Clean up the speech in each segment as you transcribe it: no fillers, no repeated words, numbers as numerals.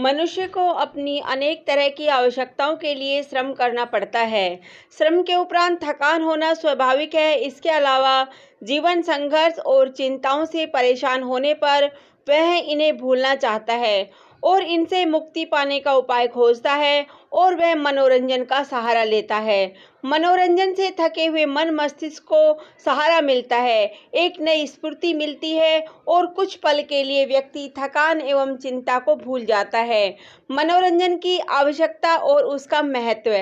मनुष्य को अपनी अनेक तरह की आवश्यकताओं के लिए श्रम करना पड़ता है। श्रम के उपरांत थकान होना स्वाभाविक है। इसके अलावा जीवन संघर्ष और चिंताओं से परेशान होने पर वह इन्हें भूलना चाहता है और इनसे मुक्ति पाने का उपाय खोजता है और वह मनोरंजन का सहारा लेता है। मनोरंजन से थके हुए मन मस्तिष्क को सहारा मिलता है, एक नई स्फूर्ति मिलती है और कुछ पल के लिए व्यक्ति थकान एवं चिंता को भूल जाता है। मनोरंजन की आवश्यकता और उसका महत्व।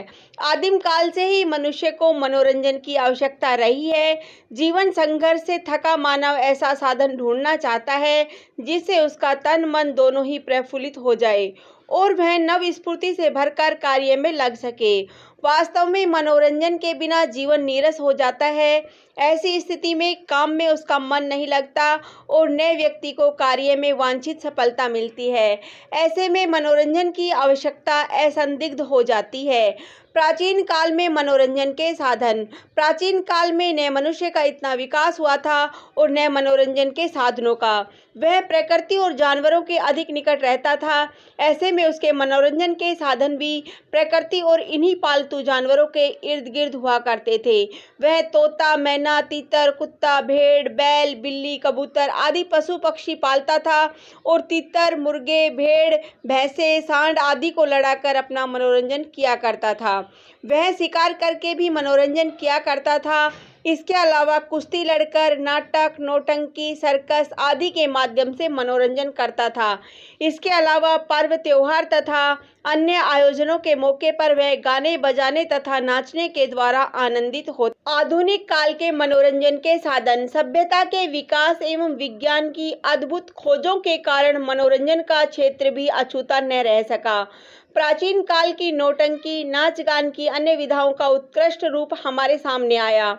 आदिम काल से ही मनुष्य को मनोरंजन की आवश्यकता रही है। जीवन संघर्ष से थका मानव ऐसा साधन ढूंढना चाहता है जिससे उसका तन मन दोनों ही प्रफुल्लित हो जाए और वह नव स्फूर्ति से भरकर कार्य में लग सके। वास्तव में मनोरंजन के बिना जीवन नीरस हो जाता है। ऐसी स्थिति में काम में उसका मन नहीं लगता और नए व्यक्ति को कार्य में वांछित सफलता मिलती है। ऐसे में मनोरंजन की आवश्यकता असंदिग्ध हो जाती है। प्राचीन काल में मनोरंजन के साधन। प्राचीन काल में नए मनुष्य का इतना विकास हुआ था और नए मनोरंजन के साधनों का। वह प्रकृति और जानवरों के अधिक निकट रहता था। ऐसे में उसके मनोरंजन के साधन भी प्रकृति और इन्हीं पालतू जानवरों के इर्द गिर्द हुआ करते थे। वह तोता, मैना, तीतर, कुत्ता, भेड़, बैल, बिल्ली, कबूतर आदि पशु पक्षी पालता था और तीतर, मुर्गे, भेड़, भैंसे, सांड आदि को लड़ाकर अपना मनोरंजन किया करता था। वह शिकार करके भी मनोरंजन किया करता था। इसके अलावा कुश्ती लड़कर, नाटक, नौटंकी, सर्कस आदि के माध्यम से मनोरंजन करता था। इसके अलावा पर्व, त्योहार तथा अन्य आयोजनों के मौके पर वह गाने बजाने तथा नाचने के द्वारा आनंदित होता। आधुनिक काल के मनोरंजन के साधन। सभ्यता के विकास एवं विज्ञान की अद्भुत खोजों के कारण मनोरंजन का क्षेत्र भी अछूता न रह सका। प्राचीन काल की नौटंकी, नाच गान की अन्य विधाओं का उत्कृष्ट रूप हमारे सामने आया।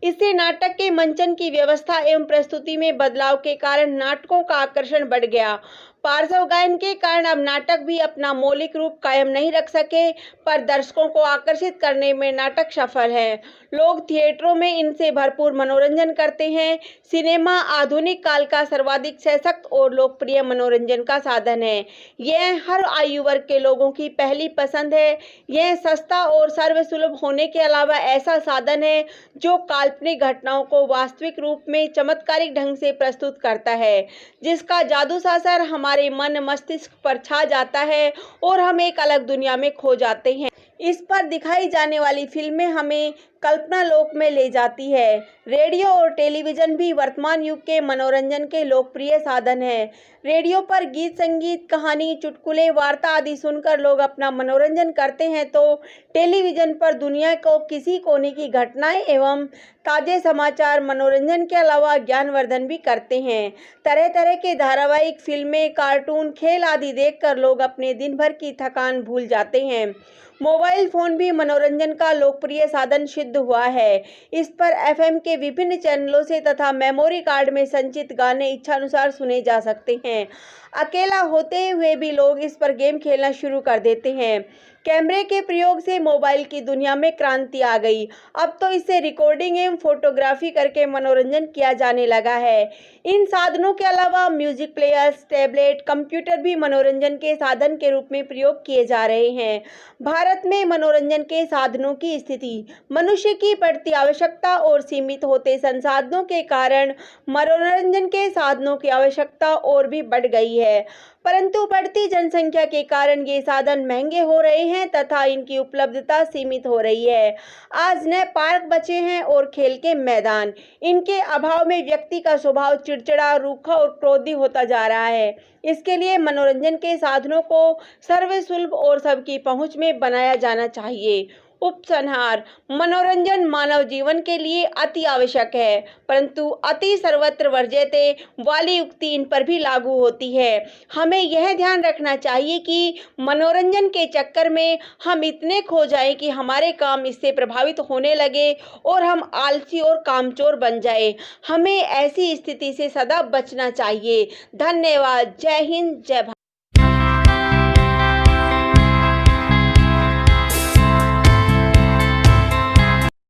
इससे नाटक के मंचन की व्यवस्था एवं प्रस्तुति में बदलाव के कारण नाटकों का आकर्षण बढ़ गया। पार्श्व गायन के कारण अब नाटक भी अपना मौलिक रूप कायम नहीं रख सके, पर दर्शकों को आकर्षित करने में नाटक सफल है। लोग थिएटरों में इनसे भरपूर मनोरंजन करते हैं। सिनेमा आधुनिक काल का सर्वाधिक सशक्त और लोकप्रिय मनोरंजन का साधन है। यह हर आयु वर्ग के लोगों की पहली पसंद है। यह सस्ता और सर्वसुलभ होने के अलावा ऐसा साधन है जो काल्पनिक घटनाओं को वास्तविक रूप में चमत्कारिक ढंग से प्रस्तुत करता है, जिसका जादू सा असर हमारे मन मस्तिष्क पर छा जाता है और हम एक अलग दुनिया में खो जाते हैं। इस पर दिखाई जाने वाली फिल्में हमें कल्पना लोक में ले जाती है। रेडियो और टेलीविज़न भी वर्तमान युग के मनोरंजन के लोकप्रिय साधन हैं। रेडियो पर गीत संगीत, कहानी, चुटकुले, वार्ता आदि सुनकर लोग अपना मनोरंजन करते हैं तो टेलीविज़न पर दुनिया को किसी कोने की घटनाएं एवं ताज़े समाचार मनोरंजन के अलावा ज्ञानवर्धन भी करते हैं। तरह तरह के धारावाहिक, फिल्में, कार्टून, खेल आदि देखकर लोग अपने दिन भर की थकान भूल जाते हैं। मोबाइल फ़ोन भी मनोरंजन का लोकप्रिय साधन सिद्ध हुआ है। इस पर एफएम के विभिन्न चैनलों से तथा मेमोरी कार्ड में संचित गाने इच्छानुसार सुने जा सकते हैं। अकेला होते हुए भी लोग इस पर गेम खेलना शुरू कर देते हैं। कैमरे के प्रयोग से मोबाइल की दुनिया में क्रांति आ गई। अब तो इससे रिकॉर्डिंग एवं फोटोग्राफी करके मनोरंजन किया जाने लगा है। इन साधनों के अलावा म्यूजिक प्लेयर्स, टैबलेट, कंप्यूटर भी मनोरंजन के साधन के रूप में प्रयोग किए जा रहे हैं। भारत में मनोरंजन के साधनों की स्थिति। मनुष्य की बढ़ती आवश्यकता और सीमित होते संसाधनों के कारण मनोरंजन के साधनों की आवश्यकता और भी बढ़ गई है, परंतु बढ़ती जनसंख्या के कारण ये साधन महंगे हो रहे हैं तथा इनकी उपलब्धता सीमित हो रही है। आज न पार्क बचे हैं और खेल के मैदान। इनके अभाव में व्यक्ति का स्वभाव चिड़चिड़ा, रूखा और क्रोधी होता जा रहा है। इसके लिए मनोरंजन के साधनों को सर्वसुलभ और सबकी पहुंच में बनाया जाना चाहिए। उपसंहार। मनोरंजन मानव जीवन के लिए अति आवश्यक है, परंतु अति सर्वत्र वर्ज्यते वाली युक्ति इन पर भी लागू होती है। हमें यह ध्यान रखना चाहिए कि मनोरंजन के चक्कर में हम इतने खो जाएं कि हमारे काम इससे प्रभावित होने लगे और हम आलसी और कामचोर बन जाए। हमें ऐसी स्थिति से सदा बचना चाहिए। धन्यवाद। जय हिंद, जय भारत।